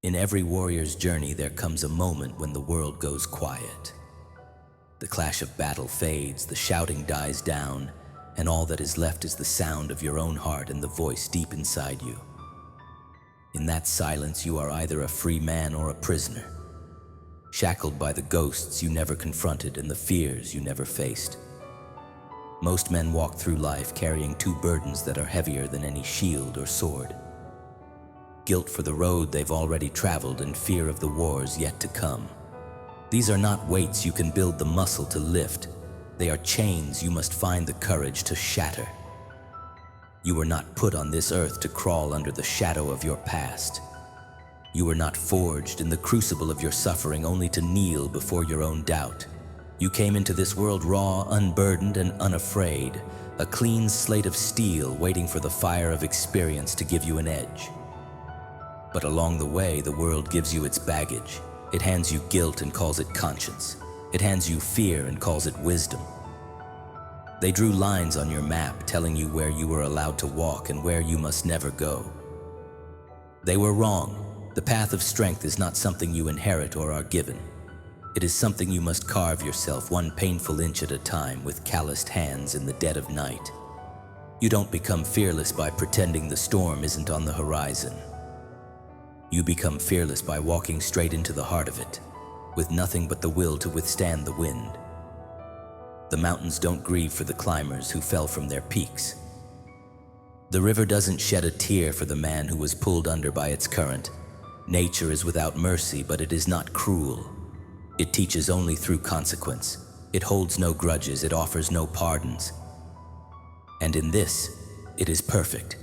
In every warrior's journey, there comes a moment when the world goes quiet. The clash of battle fades, the shouting dies down, and all that is left is the sound of your own heart and the voice deep inside you. In that silence, you are either a free man or a prisoner, shackled by the ghosts you never confronted and the fears you never faced. Most men walk through life carrying two burdens that are heavier than any shield or sword: guilt for the road they've already traveled and fear of the wars yet to come. These are not weights you can build the muscle to lift. They are chains you must find the courage to shatter. You were not put on this earth to crawl under the shadow of your past. You were not forged in the crucible of your suffering only to kneel before your own doubt. You came into this world raw, unburdened, and unafraid, a clean slate of steel waiting for the fire of experience to give you an edge. But along the way, the world gives you its baggage. It hands you guilt and calls it conscience. It hands you fear and calls it wisdom. They drew lines on your map telling you where you were allowed to walk and where you must never go. They were wrong. The path of strength is not something you inherit or are given. It is something you must carve yourself one painful inch at a time with calloused hands in the dead of night. You don't become fearless by pretending the storm isn't on the horizon. You become fearless by walking straight into the heart of it, with nothing but the will to withstand the wind. The mountains don't grieve for the climbers who fell from their peaks. The river doesn't shed a tear for the man who was pulled under by its current. Nature is without mercy, but it is not cruel. It teaches only through consequence. It holds no grudges, it offers no pardons. And in this, it is perfect.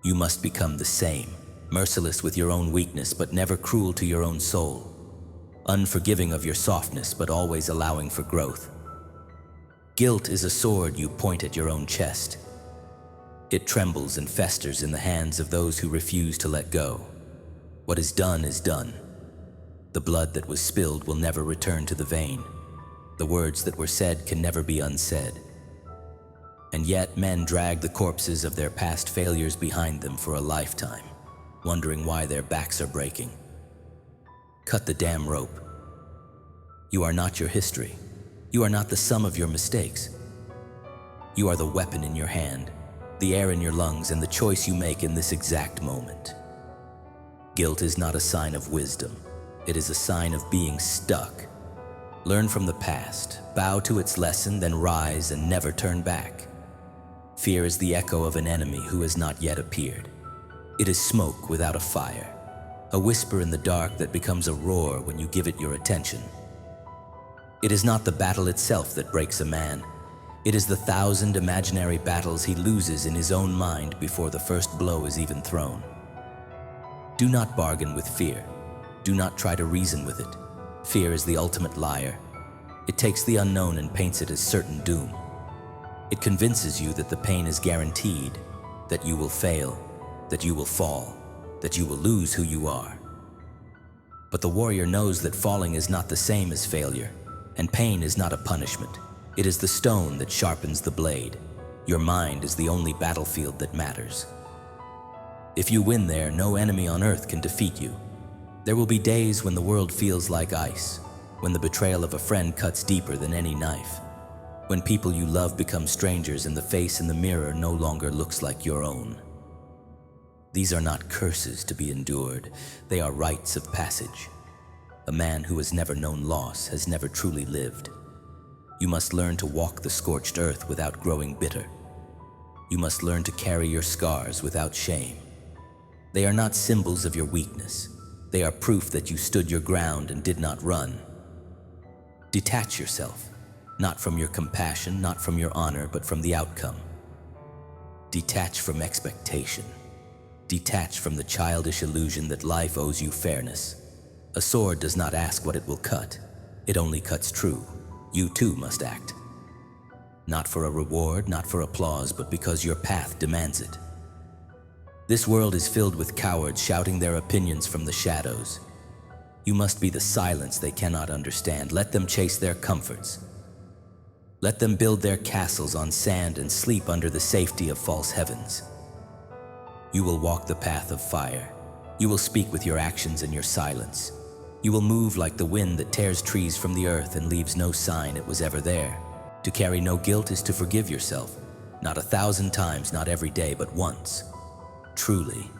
You must become the same. Merciless with your own weakness, but never cruel to your own soul. Unforgiving of your softness, but always allowing for growth. Guilt is a sword you point at your own chest. It trembles and festers in the hands of those who refuse to let go. What is done is done. The blood that was spilled will never return to the vein. The words that were said can never be unsaid. And yet men drag the corpses of their past failures behind them for a lifetime, wondering why their backs are breaking. Cut the damn rope. You are not your history. You are not the sum of your mistakes. You are the weapon in your hand, the air in your lungs, and the choice you make in this exact moment. Guilt is not a sign of wisdom. It is a sign of being stuck. Learn from the past, bow to its lesson, then rise and never turn back. Fear is the echo of an enemy who has not yet appeared. It is smoke without a fire, a whisper in the dark that becomes a roar when you give it your attention. It is not the battle itself that breaks a man. It is the 1,000 imaginary battles he loses in his own mind before the first blow is even thrown. Do not bargain with fear. Do not try to reason with it. Fear is the ultimate liar. It takes the unknown and paints it as certain doom. It convinces you that the pain is guaranteed, that you will fail, that you will fall, that you will lose who you are. But the warrior knows that falling is not the same as failure, and pain is not a punishment. It is the stone that sharpens the blade. Your mind is the only battlefield that matters. If you win there, no enemy on earth can defeat you. There will be days when the world feels like ice, when the betrayal of a friend cuts deeper than any knife, when people you love become strangers and the face in the mirror no longer looks like your own. These are not curses to be endured. They are rites of passage. A man who has never known loss has never truly lived. You must learn to walk the scorched earth without growing bitter. You must learn to carry your scars without shame. They are not symbols of your weakness. They are proof that you stood your ground and did not run. Detach yourself, not from your compassion, not from your honor, but from the outcome. Detach from expectation. Detach from the childish illusion that life owes you fairness. A sword does not ask what it will cut. It only cuts true. You too must act. Not for a reward, not for applause, but because your path demands it. This world is filled with cowards shouting their opinions from the shadows. You must be the silence they cannot understand. Let them chase their comforts. Let them build their castles on sand and sleep under the safety of false heavens. You will walk the path of fire. You will speak with your actions and your silence. You will move like the wind that tears trees from the earth and leaves no sign it was ever there. To carry no guilt is to forgive yourself, not 1,000 times, not every day, but once, truly.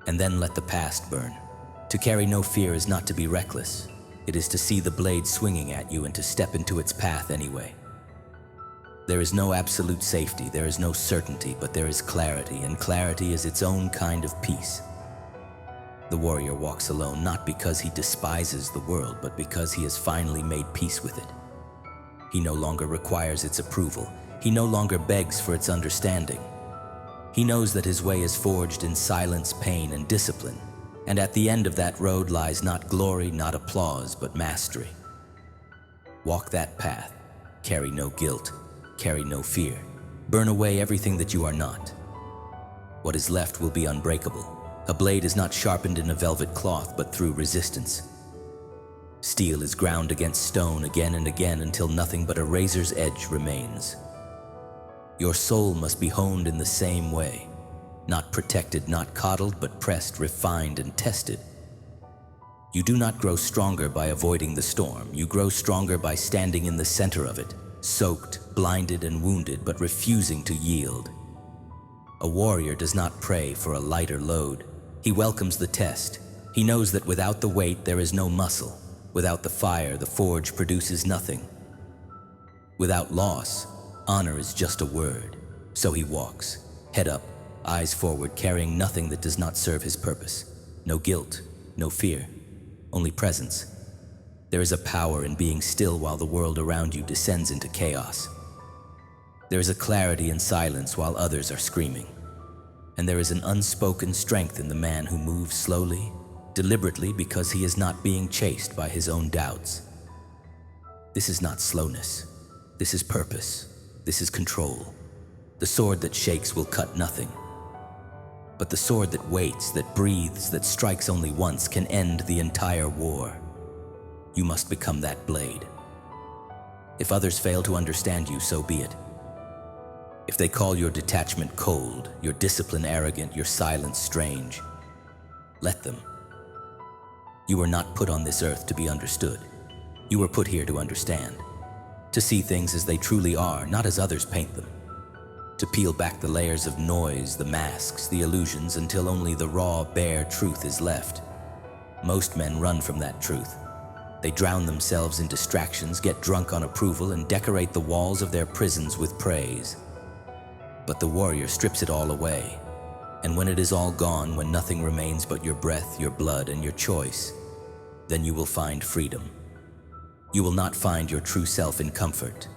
And then let the past burn. To carry no fear is not to be reckless. It is to see the blade swinging at you and to step into its path anyway. There is no absolute safety, there is no certainty, but there is clarity, and clarity is its own kind of peace. The warrior walks alone, not because he despises the world, but because he has finally made peace with it. He no longer requires its approval. He no longer begs for its understanding. He knows that his way is forged in silence, pain, and discipline, and at the end of that road lies not glory, not applause, but mastery. Walk that path, carry no guilt, carry no fear. Burn away everything that you are not. What is left will be unbreakable. A blade is not sharpened in a velvet cloth, but through resistance. Steel is ground against stone again and again until nothing but a razor's edge remains. Your soul must be honed in the same way. Not protected, not coddled, but pressed, refined, and tested. You do not grow stronger by avoiding the storm. You grow stronger by standing in the center of it, soaked, blinded, and wounded, but refusing to yield. A warrior does not pray for a lighter load. He welcomes the test. He knows that without the weight, there is no muscle. Without the fire, the forge produces nothing. Without loss, honor is just a word. So he walks, head up, eyes forward, carrying nothing that does not serve his purpose. No guilt, no fear, only presence. There is a power in being still while the world around you descends into chaos. There is a clarity in silence while others are screaming. And there is an unspoken strength in the man who moves slowly, deliberately, because he is not being chased by his own doubts. This is not slowness. This is purpose. This is control. The sword that shakes will cut nothing. But the sword that waits, that breathes, that strikes only once can end the entire war. You must become that blade. If others fail to understand you, so be it. If they call your detachment cold, your discipline arrogant, your silence strange, let them. You were not put on this earth to be understood. You were put here to understand, to see things as they truly are, not as others paint them. To peel back the layers of noise, the masks, the illusions, until only the raw, bare truth is left. Most men run from that truth. They drown themselves in distractions, get drunk on approval, and decorate the walls of their prisons with praise. But the warrior strips it all away. And when it is all gone, when nothing remains but your breath, your blood, and your choice, then you will find freedom. You will not find your true self in comfort.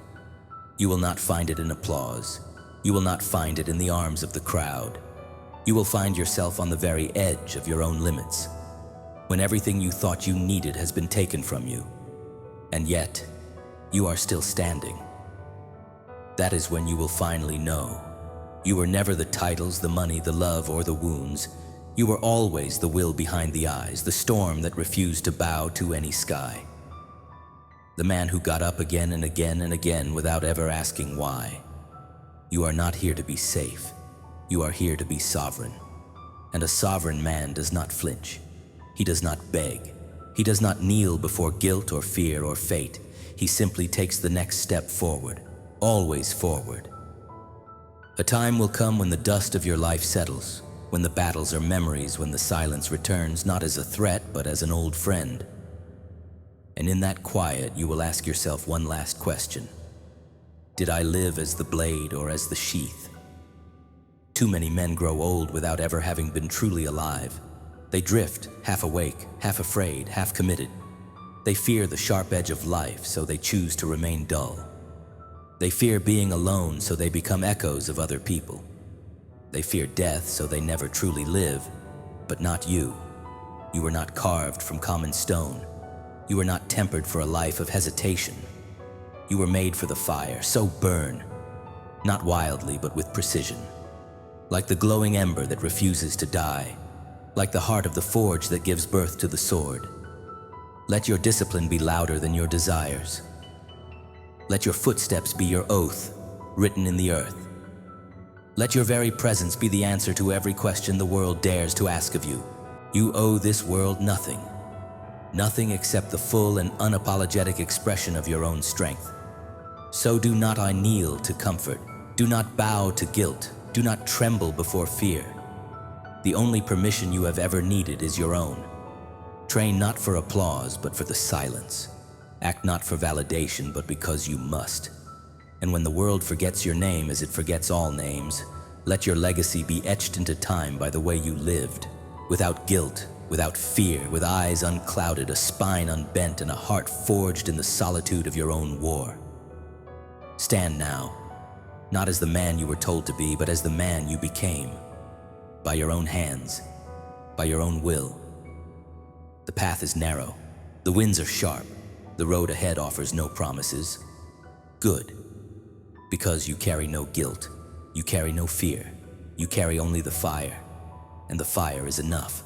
You will not find it in applause. You will not find it in the arms of the crowd. You will find yourself on the very edge of your own limits, when everything you thought you needed has been taken from you. And yet, you are still standing. That is when you will finally know. You were never the titles, the money, the love, or the wounds. You were always the will behind the eyes, the storm that refused to bow to any sky. The man who got up again and again and again without ever asking why. You are not here to be safe. You are here to be sovereign. And a sovereign man does not flinch. He does not beg. He does not kneel before guilt or fear or fate. He simply takes the next step forward, always forward. A time will come when the dust of your life settles, when the battles are memories, when the silence returns not as a threat but as an old friend. And in that quiet, you will ask yourself one last question. Did I live as the blade or as the sheath? Too many men grow old without ever having been truly alive. They drift, half awake, half afraid, half committed. They fear the sharp edge of life, so they choose to remain dull. They fear being alone, so they become echoes of other people. They fear death, so they never truly live. But not you. You were not carved from common stone. You were not tempered for a life of hesitation. You were made for the fire, so burn. Not wildly, but with precision. Like the glowing ember that refuses to die. Like the heart of the forge that gives birth to the sword. Let your discipline be louder than your desires. Let your footsteps be your oath, written in the earth. Let your very presence be the answer to every question the world dares to ask of you. You owe this world nothing. Nothing except the full and unapologetic expression of your own strength. So do not I kneel to comfort. Do not bow to guilt. Do not tremble before fear. The only permission you have ever needed is your own. Train not for applause, but for the silence. Act not for validation, but because you must. And when the world forgets your name as it forgets all names, let your legacy be etched into time by the way you lived. Without guilt, without fear, with eyes unclouded, a spine unbent, and a heart forged in the solitude of your own war. Stand now, not as the man you were told to be, but as the man you became. By your own hands, by your own will. The path is narrow, the winds are sharp, the road ahead offers no promises. Good, because you carry no guilt, you carry no fear, you carry only the fire, and the fire is enough.